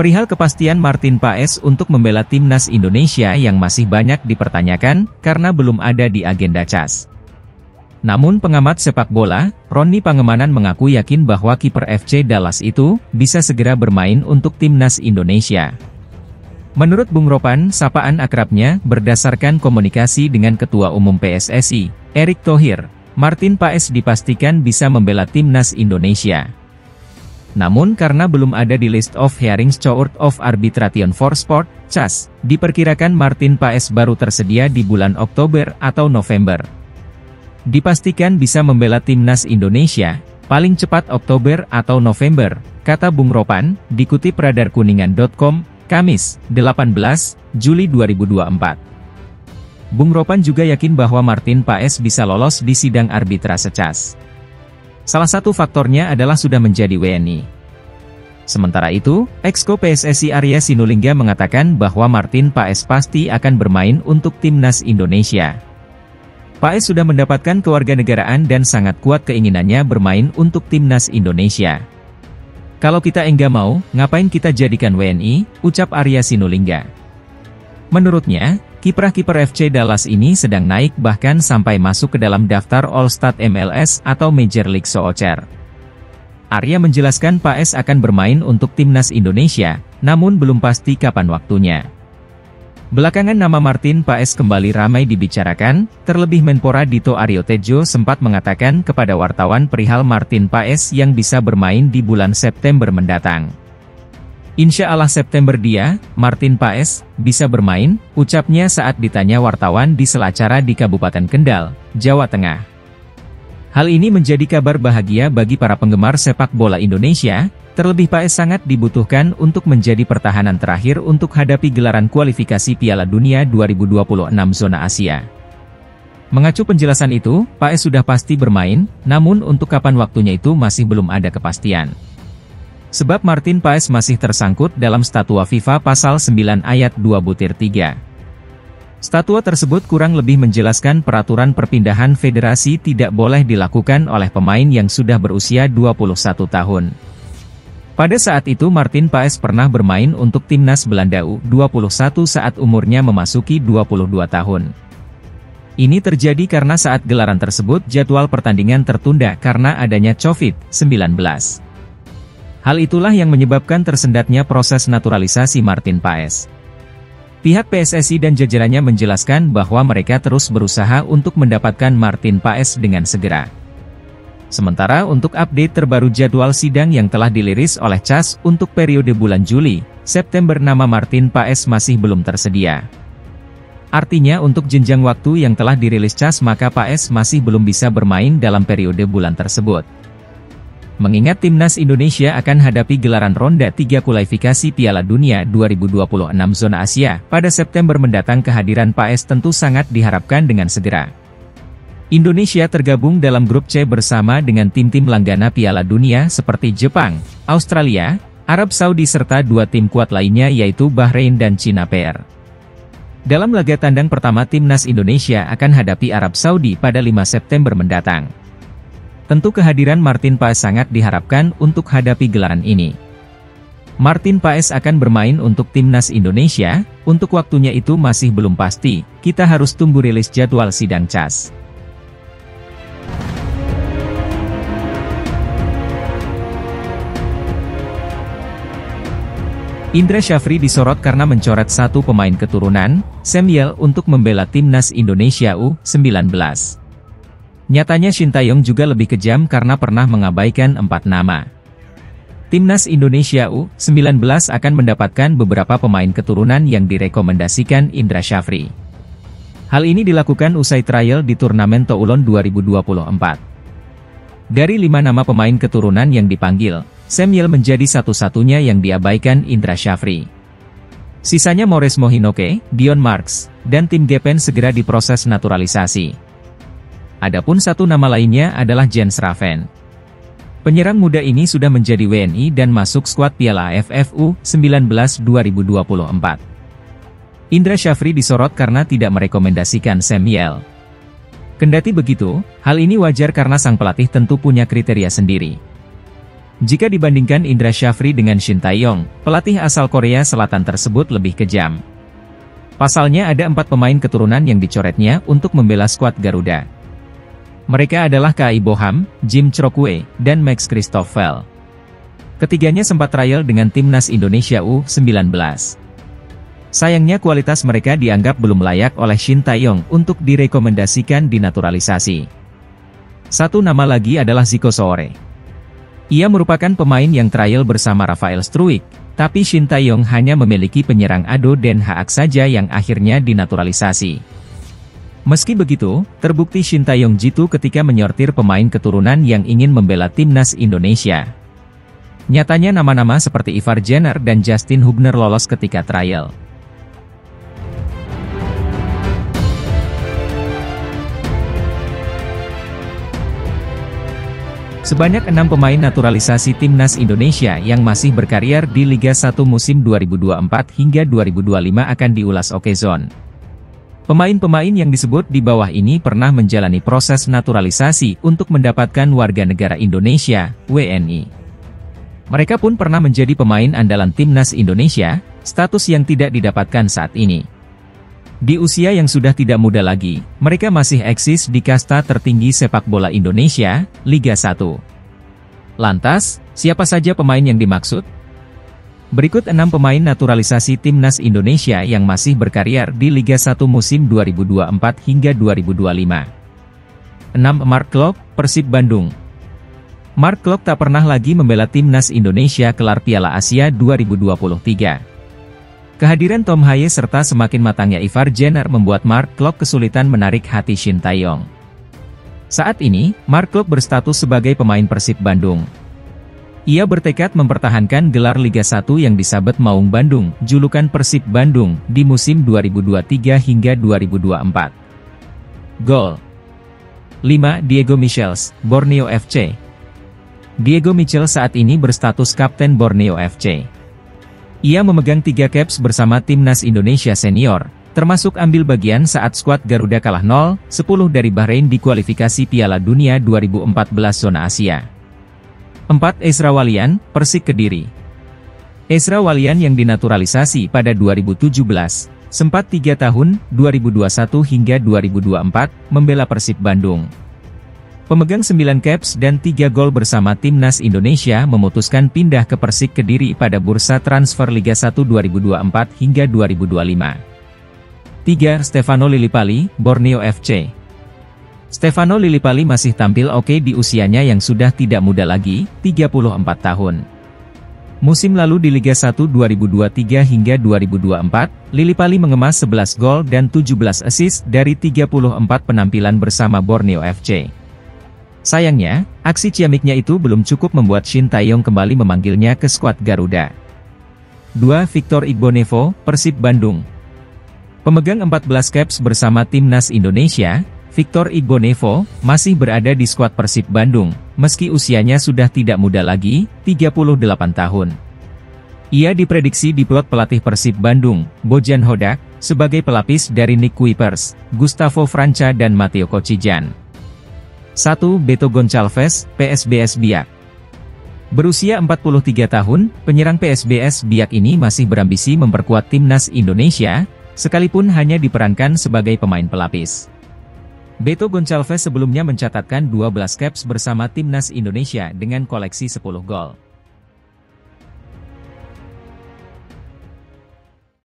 Perihal kepastian Martin Paes untuk membela timnas Indonesia yang masih banyak dipertanyakan, karena belum ada di agenda CAS. Namun pengamat sepak bola, Roni Pangemanan mengaku yakin bahwa kiper FC Dallas itu, bisa segera bermain untuk timnas Indonesia. Menurut Bung Ropan, sapaan akrabnya, berdasarkan komunikasi dengan Ketua Umum PSSI, Erick Thohir, Martin Paes dipastikan bisa membela timnas Indonesia. Namun karena belum ada di List of Hearings Court of Arbitration for Sport, CAS, diperkirakan Martin Paes baru tersedia di bulan Oktober atau November. Dipastikan bisa membela timnas Indonesia, paling cepat Oktober atau November, kata Bung Ropan, dikutip radarkuningan.com, Kamis, 18 Juli 2024. Bung Ropan juga yakin bahwa Martin Paes bisa lolos di sidang arbitrase CAS. Salah satu faktornya adalah sudah menjadi WNI. Sementara itu, Exco PSSI Arya Sinulinga mengatakan bahwa Martin Paes pasti akan bermain untuk timnas Indonesia. Paes sudah mendapatkan kewarganegaraan dan sangat kuat keinginannya bermain untuk timnas Indonesia. Kalau kita enggak mau, ngapain kita jadikan WNI, ucap Arya Sinulinga. Menurutnya, kiprah-kiper FC Dallas ini sedang naik bahkan sampai masuk ke dalam daftar All-Star MLS atau Major League Soccer. Arya menjelaskan Paes akan bermain untuk timnas Indonesia, namun belum pasti kapan waktunya. Belakangan nama Martin Paes kembali ramai dibicarakan, terlebih Menpora Dito Aryo Tejo sempat mengatakan kepada wartawan perihal Martin Paes yang bisa bermain di bulan September mendatang. Insya Allah September dia, Martin Paes, bisa bermain, ucapnya saat ditanya wartawan di sela acara di Kabupaten Kendal, Jawa Tengah. Hal ini menjadi kabar bahagia bagi para penggemar sepak bola Indonesia, terlebih Paes sangat dibutuhkan untuk menjadi pertahanan terakhir untuk hadapi gelaran kualifikasi Piala Dunia 2026 zona Asia. Mengacu penjelasan itu, Paes sudah pasti bermain, namun untuk kapan waktunya itu masih belum ada kepastian. Sebab Martin Paes masih tersangkut dalam statwa FIFA pasal 9 ayat 2-3. Statwa tersebut kurang lebih menjelaskan peraturan perpindahan federasi tidak boleh dilakukan oleh pemain yang sudah berusia 21 tahun. Pada saat itu Martin Paes pernah bermain untuk timnas Belanda U21 saat umurnya memasuki 22 tahun. Ini terjadi karena saat gelaran tersebut jadwal pertandingan tertunda karena adanya COVID-19. Hal itulah yang menyebabkan tersendatnya proses naturalisasi Martin Paes. Pihak PSSI dan jajarannya menjelaskan bahwa mereka terus berusaha untuk mendapatkan Martin Paes dengan segera. Sementara untuk update terbaru jadwal sidang yang telah diliris oleh CAS untuk periode bulan Juli, September nama Martin Paes masih belum tersedia. Artinya untuk jenjang waktu yang telah dirilis CAS maka Paes masih belum bisa bermain dalam periode bulan tersebut. Mengingat timnas Indonesia akan hadapi gelaran ronde 3 kualifikasi Piala Dunia 2026 zona Asia pada September mendatang, kehadiran Paes tentu sangat diharapkan dengan segera. Indonesia tergabung dalam grup C bersama dengan tim-tim langgana Piala Dunia seperti Jepang, Australia, Arab Saudi serta 2 tim kuat lainnya yaitu Bahrain dan Cina PR. Dalam laga tandang pertama timnas Indonesia akan hadapi Arab Saudi pada 5 September mendatang. Tentu kehadiran Martin Paes sangat diharapkan untuk hadapi gelaran ini. Martin Paes akan bermain untuk timnas Indonesia, untuk waktunya itu masih belum pasti, kita harus tunggu rilis jadwal sidang CAS. Indra Syafri disorot karena mencoret satu pemain keturunan, Samuel untuk membela timnas Indonesia U19. Nyatanya Shin Taeyong juga lebih kejam karena pernah mengabaikan 4 nama. Timnas Indonesia U19 akan mendapatkan beberapa pemain keturunan yang direkomendasikan Indra Syafri. Hal ini dilakukan usai trial di turnamen Toulon 2024. Dari 5 nama pemain keturunan yang dipanggil, Samuel menjadi satu-satunya yang diabaikan Indra Syafri. Sisanya Maurice Mohinoke, Dion Marks, dan tim Gepen segera diproses naturalisasi. Adapun satu nama lainnya adalah Jens Raven. Penyerang muda ini sudah menjadi WNI dan masuk skuad Piala AFF U19 2024. Indra Syafri disorot karena tidak merekomendasikan Samuel. Kendati begitu, hal ini wajar karena sang pelatih tentu punya kriteria sendiri. Jika dibandingkan Indra Syafri dengan Shin Tae-yong, pelatih asal Korea Selatan tersebut lebih kejam. Pasalnya ada 4 pemain keturunan yang dicoretnya untuk membela skuad Garuda. Mereka adalah Kai Boham, Jim Chrokwee, dan Max Christoffel. Ketiganya sempat trial dengan timnas Indonesia U19. Sayangnya kualitas mereka dianggap belum layak oleh Shin Tae-yong untuk direkomendasikan dinaturalisasi. Satu nama lagi adalah Zico Soore. Ia merupakan pemain yang trial bersama Rafael Struijk, tapi Shin Tae-yong hanya memiliki penyerang Ado Den Haag saja yang akhirnya dinaturalisasi. Meski begitu, terbukti Shin Tae-yong jitu ketika menyortir pemain keturunan yang ingin membela timnas Indonesia. Nyatanya nama-nama seperti Ivar Jenner dan Justin Hubner lolos ketika trial. Sebanyak 6 pemain naturalisasi timnas Indonesia yang masih berkarier di Liga 1 musim 2024 hingga 2025 akan diulas Okezone. Pemain-pemain yang disebut di bawah ini pernah menjalani proses naturalisasi untuk mendapatkan warga negara Indonesia, WNI. Mereka pun pernah menjadi pemain andalan timnas Indonesia, status yang tidak didapatkan saat ini. Di usia yang sudah tidak muda lagi, mereka masih eksis di kasta tertinggi sepak bola Indonesia, Liga 1. Lantas, siapa saja pemain yang dimaksud? Berikut 6 pemain naturalisasi timnas Indonesia yang masih berkarier di Liga 1 musim 2024 hingga 2025. 6. Mark Klok, Persib Bandung. Mark Klok tak pernah lagi membela timnas Indonesia kelar Piala Asia 2023. Kehadiran Tom Haye serta semakin matangnya Ivar Jenner membuat Mark Klok kesulitan menarik hati Shin Tae-yong. Saat ini, Mark Klok berstatus sebagai pemain Persib Bandung. Ia bertekad mempertahankan gelar Liga 1 yang disabet Maung Bandung, julukan Persib Bandung, di musim 2023 hingga 2024. Gol 5. Diego Michels, Borneo FC. Diego Michels saat ini berstatus Kapten Borneo FC. Ia memegang 3 caps bersama timnas Indonesia senior, termasuk ambil bagian saat skuad Garuda kalah 0-10 dari Bahrain di kualifikasi Piala Dunia 2014 zona Asia. 4. Ezra Walian, Persik Kediri. Ezra Walian yang dinaturalisasi pada 2017, sempat 3 tahun, 2021 hingga 2024, membela Persib Bandung. Pemegang 9 caps dan 3 gol bersama timnas Indonesia memutuskan pindah ke Persik Kediri pada bursa transfer Liga 1 2024 hingga 2025. 3. Stefano Lillipali, Borneo FC. Stefano Lillipali masih tampil oke di usianya yang sudah tidak muda lagi, 34 tahun. Musim lalu di Liga 1 2023 hingga 2024, Lillipali mengemas 11 gol dan 17 assist dari 34 penampilan bersama Borneo FC. Sayangnya, aksi ciamiknya itu belum cukup membuat Shin Tae-yong kembali memanggilnya ke skuad Garuda. 2. Victor Igbonevo, Persib Bandung. Pemegang 14 caps bersama timnas Indonesia, Victor Igbonevo masih berada di skuad Persib Bandung, meski usianya sudah tidak muda lagi, 38 tahun. Ia diprediksi diplot pelatih Persib Bandung, Bojan Hodak, sebagai pelapis dari Nick Kuipers, Gustavo Franca dan Matteo Kocijan. 1. Beto Goncalves, PSBS Biak. Berusia 43 tahun, penyerang PSBS Biak ini masih berambisi memperkuat timnas Indonesia, sekalipun hanya diperankan sebagai pemain pelapis. Beto Goncalves sebelumnya mencatatkan 12 caps bersama timnas Indonesia dengan koleksi 10 gol.